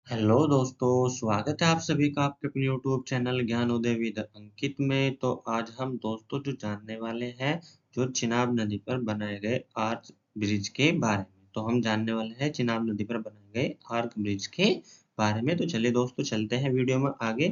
Hello दोस्तों, स्वागत है आप सभी का आपके अपने यूट्यूब चैनल ज्ञानोदय विद अंकित में। तो आज हम दोस्तों जो जानने वाले हैं जो चिनाब नदी पर बनाए गए आर्च ब्रिज के बारे में। तो हम जानने वाले हैं चिनाब नदी पर बनाए गए आर्क ब्रिज के बारे में। तो चलिए दोस्तों चलते हैं वीडियो में आगे।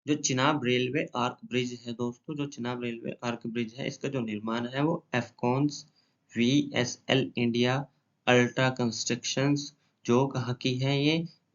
जो चिनाब रेलवे आर्क ब्रिज है दोस्तों, जो चिनाब रेलवे आर्क ब्रिज है, इसका जो निर्माण है वो Afcons VSL India ultra constructions जो कहाँ की है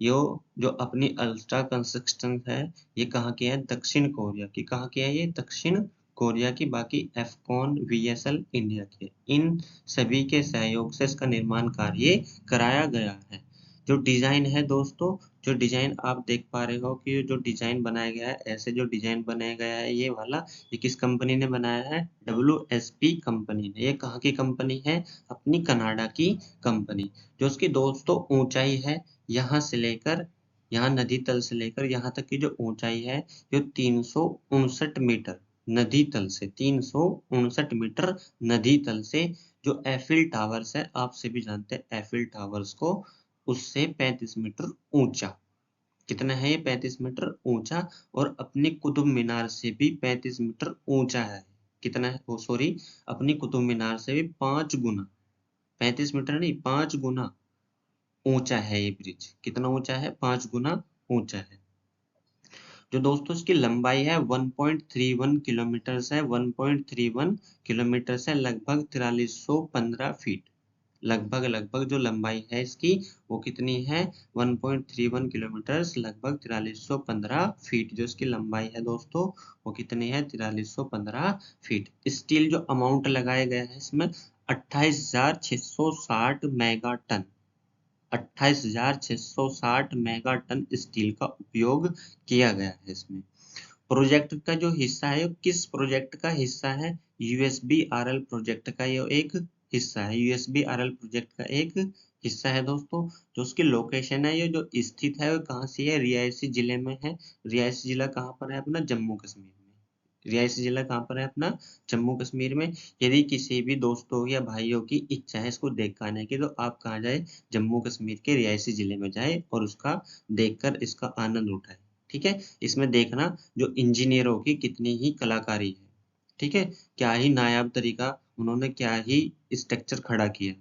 यो जो अपनी अल्ट्रा कंस्ट्रक्शन है ये कहाँ की है, दक्षिण कोरिया की। कहाँ की है ये, दक्षिण कोरिया की। बाकी एफकॉन वीएसएल इंडिया की है। इन सभी के सहयोग से इसका निर्माण कार्य कराया गया है। जो डिजाइन है दोस्तों, जो डिजाइन आप देख पा रहे हो कि जो डिजाइन बनाया गया है, ऐसे जो डिजाइन बनाया गया है ये वाला, ये किस कंपनी ने बनाया है, WSP कंपनी ने। ये कहाँ की कंपनी है, अपनी कनाडा की कंपनी। जो उसकी दोस्तों ऊंचाई है, यहाँ से लेकर यहाँ नदी तल से लेकर यहाँ तक की जो ऊंचाई है जो 359 मीटर नदी तल से, 359 मीटर नदी तल से। जो एफिल टावर्स है, आप सभी जानते हैं एफिल टावर्स को, उससे 35 मीटर ऊंचा। कितना है ये, 35 मीटर ऊंचा। और अपनी कुतुब मीनार से भी 35 मीटर ऊंचा है। कितना है वो, सॉरी, अपनी कुतुब मीनार से भी 5 गुना, 35 मीटर नहीं 5 गुना ऊंचा है ये ब्रिज। कितना ऊंचा है, 5 गुना ऊंचा है। जो दोस्तों इसकी लंबाई है 1.31 किलोमीटर है, 1.31 किलोमीटर से लगभग 4315 फीट। लगभग जो लंबाई है इसकी वो कितनी है, 1.31 किलोमीटर लगभग 4315 फीट। जो इसकी लंबाई है दोस्तों वो कितनी है, 4315 फीट। स्टील जो अमाउंट लगाया गया है इसमें 28,660 mega tonne, 28,660 mega tonne steel का उपयोग किया गया है इसमें। प्रोजेक्ट का जो हिस्सा है, किस प्रोजेक्ट का हिस्सा है, यूएसबीआरएल प्रोजेक्ट का ये एक हिस्सा है। यूएसबीआरएल प्रोजेक्ट का एक हिस्सा है दोस्तों। जो उसकी लोकेशन है, ये जो स्थित है वो कहाँ से है, रियासी जिले में है। रियासी जिला कहाँ पर है अपना, जम्मू कश्मीर में। रियासी जिला कहाँ पर है अपना, जम्मू कश्मीर में। यदि किसी भी दोस्तों या भाइयों की इच्छा है इसको देख के आने की, तो आप कहाँ जाए, जम्मू कश्मीर के रियासी जिले में जाए और उसका देखकर इसका आनंद उठाए। ठीक है, इसमें देखना जो इंजीनियरों की कितनी ही कलाकारी है। ठीक है, क्या ही नायाब तरीका, उन्होंने क्या ही स्ट्रक्चर खड़ा किया है।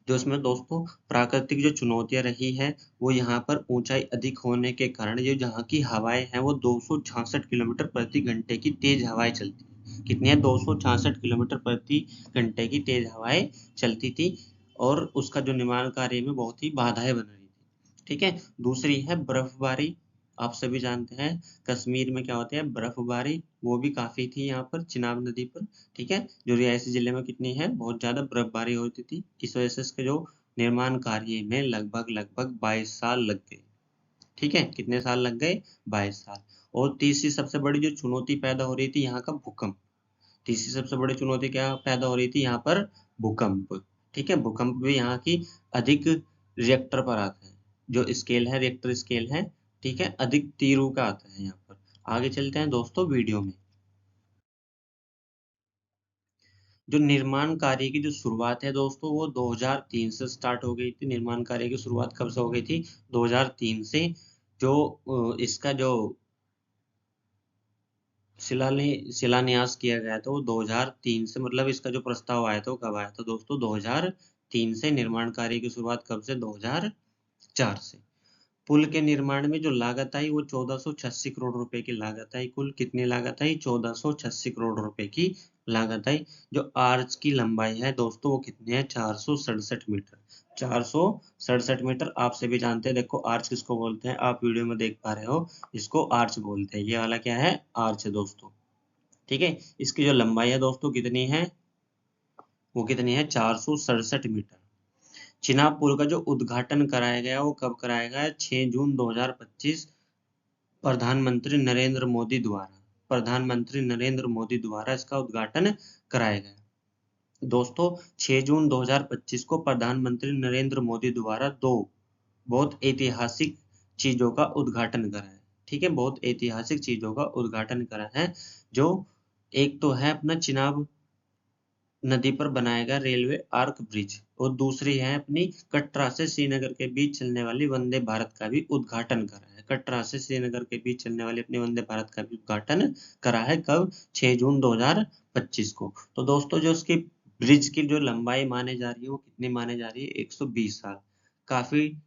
जो इसमें दोस्तों प्राकृतिक जो चुनौतियां रही है, वो यहाँ पर ऊंचाई अधिक होने के कारण जो जहाँ की हवाएं हैं वो 266 किलोमीटर प्रति घंटे की तेज हवाएं चलती है। कितनी है, 266 किलोमीटर प्रति घंटे की तेज हवाएं चलती थी। और उसका जो निर्माण कार्य में बहुत ही बाधाएं बन रही थी। ठीक है, दूसरी है बर्फबारी। आप सभी जानते हैं कश्मीर में क्या होता है, बर्फबारी, वो भी काफी थी यहाँ पर चिनाब नदी पर। ठीक है, जो रियासी जिले में कितनी है, बहुत ज्यादा बर्फबारी होती थी। इस वजह से इसके जो निर्माण कार्य में लगभग लगभग 22 साल लग गए। ठीक है, कितने साल लग गए, 22 साल। और तीसरी सबसे बड़ी जो चुनौती पैदा हो रही थी यहाँ का, भूकंप। तीसरी सबसे बड़ी चुनौती क्या पैदा हो रही थी यहाँ पर, भूकंप। ठीक है, भूकंप भी यहाँ की अधिक रिएक्टर पर आता है। जो स्केल है, रिएक्टर स्केल है, ठीक है, अधिक तीव्र का आता है यहाँ पर। आगे चलते हैं दोस्तों वीडियो में। जो निर्माण कार्य की जो शुरुआत है दोस्तों वो 2003 से स्टार्ट हो गई थी। निर्माण कार्य की शुरुआत कब से हो गई थी, 2003 से। जो इसका जो शिलान्यास किया गया था वो 2003 से, मतलब इसका जो प्रस्ताव आया था वो कब आया था दोस्तों, 2003 से। निर्माण कार्य की शुरुआत कब से, 2004 से। पुल के निर्माण में जो लागत आई वो 1486 करोड़ रुपए की लागत आई। कुल कितनी लागत आई, 1486 करोड़ रुपए की लागत आई। जो आर्च की लंबाई है दोस्तों वो कितनी है, 467 मीटर। 467 मीटर। आप सभी जानते हैं, देखो आर्च किसको बोलते हैं, आप वीडियो में देख पा रहे हो, इसको आर्च बोलते हैं। ये वाला क्या है, आर्च है दोस्तों। ठीक है, इसकी जो लंबाई है दोस्तों कितनी है, वो कितनी है, 467 मीटर। चिनाब पुल का जो उद्घाटन कराया गया वो कब कराया गया, 6 जून 2025, प्रधानमंत्री नरेंद्र मोदी द्वारा। प्रधानमंत्री नरेंद्र मोदी द्वारा इसका उद्घाटन कराया गया दोस्तों। 6 जून 2025 को प्रधानमंत्री नरेंद्र मोदी द्वारा दो बहुत ऐतिहासिक चीजों का उद्घाटन करा है। ठीक है, बहुत ऐतिहासिक चीजों का उद्घाटन करा है। जो एक तो है अपना चिनाब नदी पर बनाया गया रेलवे आर्क ब्रिज, और दूसरी है अपनी कटरा से श्रीनगर के बीच चलने वाली वंदे भारत का भी उद्घाटन करा है। कटरा से श्रीनगर के बीच चलने वाली अपनी वंदे भारत का भी उद्घाटन करा है। कब? 6 जून 2025 को। तो दोस्तों जो उसकी ब्रिज की जो लंबाई माने जा रही है वो कितनी माने जा रही है? 120 साल। काफी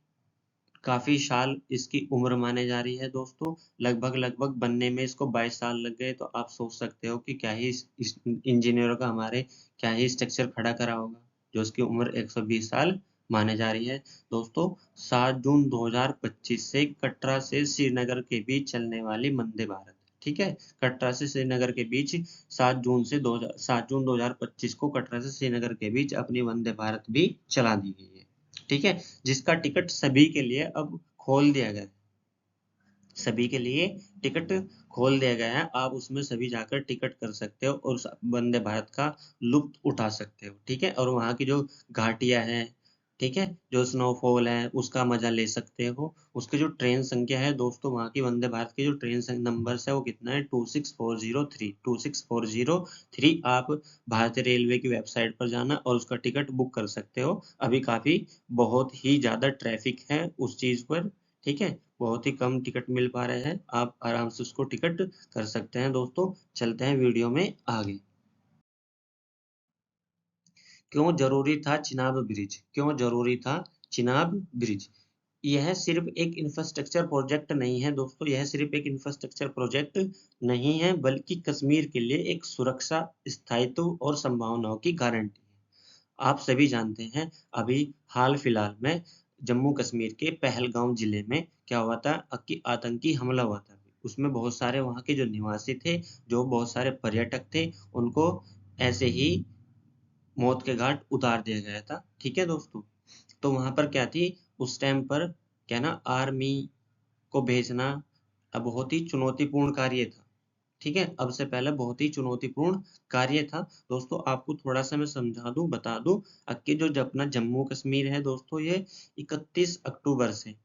काफी साल इसकी उम्र माने जा रही है दोस्तों। लगभग बनने में इसको 22 साल लग गए। तो आप सोच सकते हो कि क्या ही इस इंजीनियरों का हमारे क्या ही स्ट्रक्चर खड़ा करा होगा जो उसकी उम्र 120 साल माने जा रही है। दोस्तों 7 जून 2025 से कटरा से श्रीनगर के बीच चलने वाली वंदे भारत, ठीक है, कटरा से श्रीनगर के बीच 7 जून 2025 को कटरा से श्रीनगर के बीच अपनी वंदे भारत भी चला दी गई है, ठीक है, जिसका टिकट सभी के लिए अब खोल दिया गया है। सभी के लिए टिकट खोल दिया गया है। आप उसमें सभी जाकर टिकट कर सकते हो और वंदे भारत का लुत्फ उठा सकते हो, ठीक है, और वहाँ की जो घाटियां हैं, ठीक है, जो स्नोफॉल है उसका मजा ले सकते हो। उसकी जो ट्रेन संख्या है दोस्तों, वहाँ की वंदे भारत की जो ट्रेन नंबर है वो कितना है? 26403 26403। आप भारतीय रेलवे की वेबसाइट पर जाना और उसका टिकट बुक कर सकते हो। अभी काफी बहुत ही ज्यादा ट्रैफिक है उस चीज पर, ठीक है, बहुत ही कम टिकट मिल पा रहे हैं। आप आराम से उसको टिकट कर सकते हैं। दोस्तों चलते हैं वीडियो में आगे। क्यों जरूरी था चिनाब ब्रिज? क्यों जरूरी था चिनाब ब्रिज? यह सिर्फ एक इंफ्रास्ट्रक्चर प्रोजेक्ट नहीं है दोस्तों, यह सिर्फ एक इंफ्रास्ट्रक्चर प्रोजेक्ट नहीं है, बल्कि कश्मीर के लिए एक सुरक्षा, स्थायित्व और संभावनाओं की गारंटी है। आप सभी जानते हैं अभी हाल फिलहाल में जम्मू कश्मीर के पहलगांव जिले में क्या हुआ था कि आतंकी हमला हुआ था। उसमें बहुत सारे वहाँ के जो निवासी थे, जो बहुत सारे पर्यटक थे, उनको ऐसे ही मौत के घाट उतार दिया गया था, ठीक है दोस्तों। तो वहां पर क्या थी उस टाइम पर, क्या ना, आर्मी को भेजना अब बहुत ही चुनौतीपूर्ण कार्य था, ठीक है, अब से पहले बहुत ही चुनौतीपूर्ण कार्य था। दोस्तों आपको थोड़ा सा मैं समझा दूं, बता दूं कि जो अपना जम्मू कश्मीर है दोस्तों, ये 31 अक्टूबर से,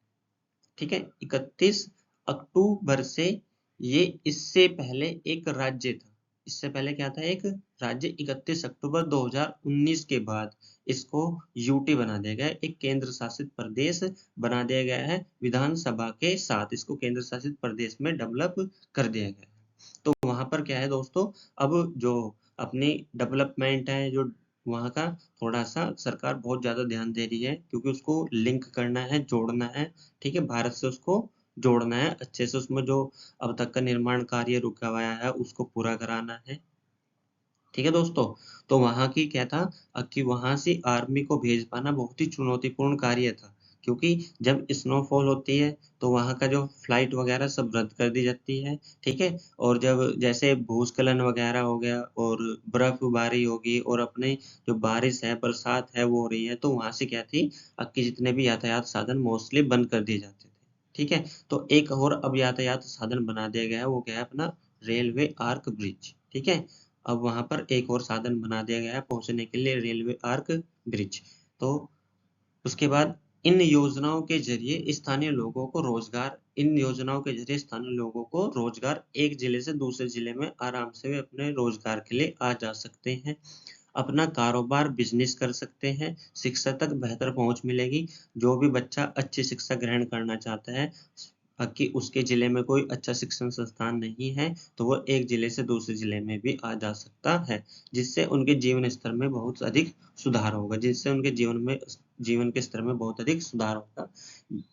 ठीक है, 31 अक्टूबर से ये इससे पहले एक राज्य था। इससे पहले क्या था? एक राज्य। 31 अक्टूबर 2019 के बाद इसको यूटी बना दिया गया, एक केंद्र शासित प्रदेश बना दिया गया है। विधानसभा के साथ इसको केंद्र शासित प्रदेश में डेवलप कर दिया गया है। तो वहां पर क्या है दोस्तों, अब जो अपनी डेवलपमेंट है, जो वहाँ का, थोड़ा सा सरकार बहुत ज्यादा ध्यान दे रही है, क्योंकि उसको लिंक करना है, जोड़ना है, ठीक है, भारत से उसको जोड़ना है अच्छे से। उसमें जो अब तक का निर्माण कार्य रुका हुआ है उसको पूरा कराना है, ठीक है दोस्तों। तो वहां की क्या था कि वहां से आर्मी को भेज पाना बहुत ही चुनौतीपूर्ण कार्य था, क्योंकि जब स्नोफॉल होती है तो वहां का जो फ्लाइट वगैरह सब रद्द कर दी जाती है, ठीक है, और जब जैसे भूस्खलन वगैरह हो गया और बर्फबारी होगी और अपने जो बारिश है, बरसात है, वो हो रही है, तो वहां से क्या थी कि जितने भी यातायात साधन मोस्टली बंद कर दिए जाते थे, ठीक है। तो एक और अब यातायात साधन बना दिया गया है, वो क्या है? अपना रेलवे आर्क ब्रिज, ठीक है। अब वहां पर एक और साधन बना दिया गया है पहुंचने के लिए, रेलवे आर्क ब्रिज। तो उसके बाद इन योजनाओं के जरिए स्थानीय लोगों को रोजगार एक जिले से दूसरे जिले में आराम से वे अपने रोजगार के लिए आ जा सकते हैं, अपना कारोबार बिजनेस कर सकते हैं, शिक्षा तक बेहतर पहुंच मिलेगी। जो भी बच्चा अच्छी शिक्षा ग्रहण करना चाहता है कि उसके जिले में कोई अच्छा शिक्षण संस्थान नहीं है, तो वो एक जिले से दूसरे जिले में भी आ जा सकता है, जिससे उनके जीवन स्तर में बहुत अधिक सुधार होगा, जिससे उनके जीवन के स्तर में बहुत अधिक सुधार होगा।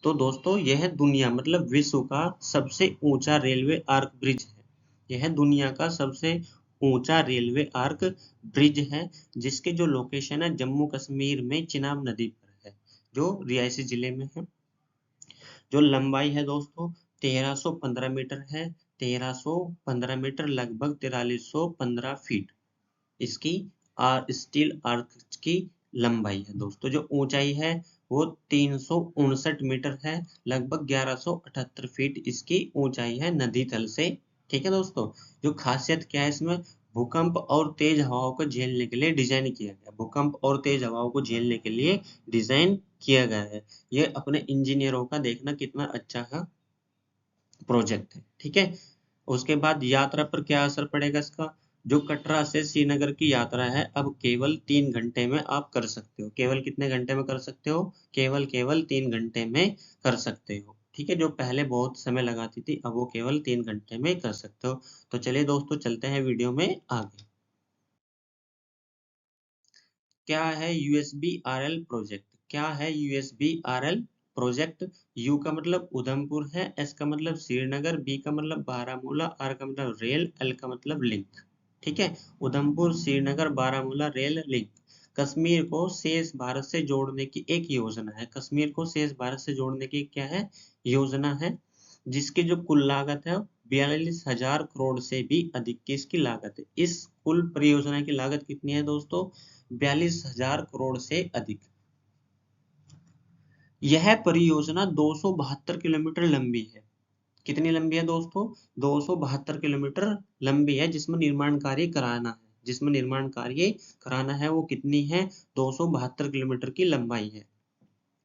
तो दोस्तों यह दुनिया मतलब विश्व का सबसे ऊंचा रेलवे आर्क ब्रिज है। यह दुनिया का सबसे ऊंचा रेलवे आर्क ब्रिज है, जिसके जो लोकेशन है जम्मू कश्मीर में चिनाब नदी पर है, जो रियासी जिले में है। जो लंबाई है दोस्तों 1315 मीटर है, 1315 मीटर, लगभग 4315 फीट इसकी स्टील आर्क की लंबाई है दोस्तों। जो ऊंचाई है वो 359 मीटर है, लगभग 1178 फीट इसकी ऊंचाई है नदी तल से, ठीक है दोस्तों। जो खासियत क्या है इसमें, भूकंप और तेज हवाओं को झेलने के लिए डिजाइन किया गया, भूकंप और तेज हवाओं को झेलने के लिए डिजाइन किया गया है। ये अपने इंजीनियरों का देखना कितना अच्छा है प्रोजेक्ट है, ठीक है। उसके बाद यात्रा पर क्या असर पड़ेगा इसका? जो कटरा से श्रीनगर की यात्रा है अब केवल 3 घंटे में आप कर सकते हो। केवल कितने घंटे में कर सकते हो? केवल 3 घंटे में कर सकते हो। ठीक है, जो पहले बहुत समय लगाती थी अब वो केवल 3 घंटे में कर सकते हो। तो चलिए दोस्तों चलते हैं वीडियो में आगे। क्या है USBRL प्रोजेक्ट? क्या है USBRL प्रोजेक्ट? यू का मतलब उधमपुर है, एस का मतलब श्रीनगर, बी का मतलब बारामूला, आर का मतलब रेल, एल का मतलब लिंक। ठीक है, उधमपुर श्रीनगर बारामूला रेल लिंक। कश्मीर को शेष भारत से जोड़ने की एक योजना है। कश्मीर को शेष भारत से जोड़ने की क्या है? योजना है, जिसकी जो कुल लागत है 42,000 करोड़ से भी अधिक की इसकी लागत है। इस कुल परियोजना की लागत कितनी है दोस्तों? 42,000 करोड़ से अधिक। यह परियोजना 272 किलोमीटर लंबी है। कितनी लंबी है दोस्तों? 272 किलोमीटर लंबी है, जिसमें निर्माण कार्य कराना है। जिसमें निर्माण कार्य कराना है वो कितनी है? 272 किलोमीटर की लंबाई है,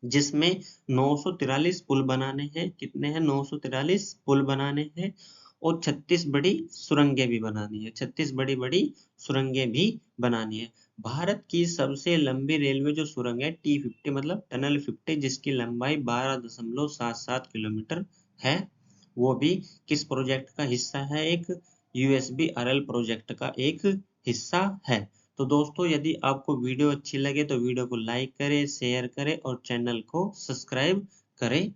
जिसमें 943 पुल बनाने हैं। कितने हैं? 943 पुल बनाने हैं और 36 बड़ी सुरंगें भी बनानी है। 36 बड़ी बड़ी सुरंगें भी बनानी है। भारत की सबसे लंबी रेलवे जो सुरंग है T50 मतलब टनल 50, जिसकी लंबाई 12.77 किलोमीटर है, वो भी किस प्रोजेक्ट का हिस्सा है? एक USBRL प्रोजेक्ट का एक हिस्सा है। तो दोस्तों यदि आपको वीडियो अच्छी लगे तो वीडियो को लाइक करें, शेयर करें और चैनल को सब्सक्राइब करें।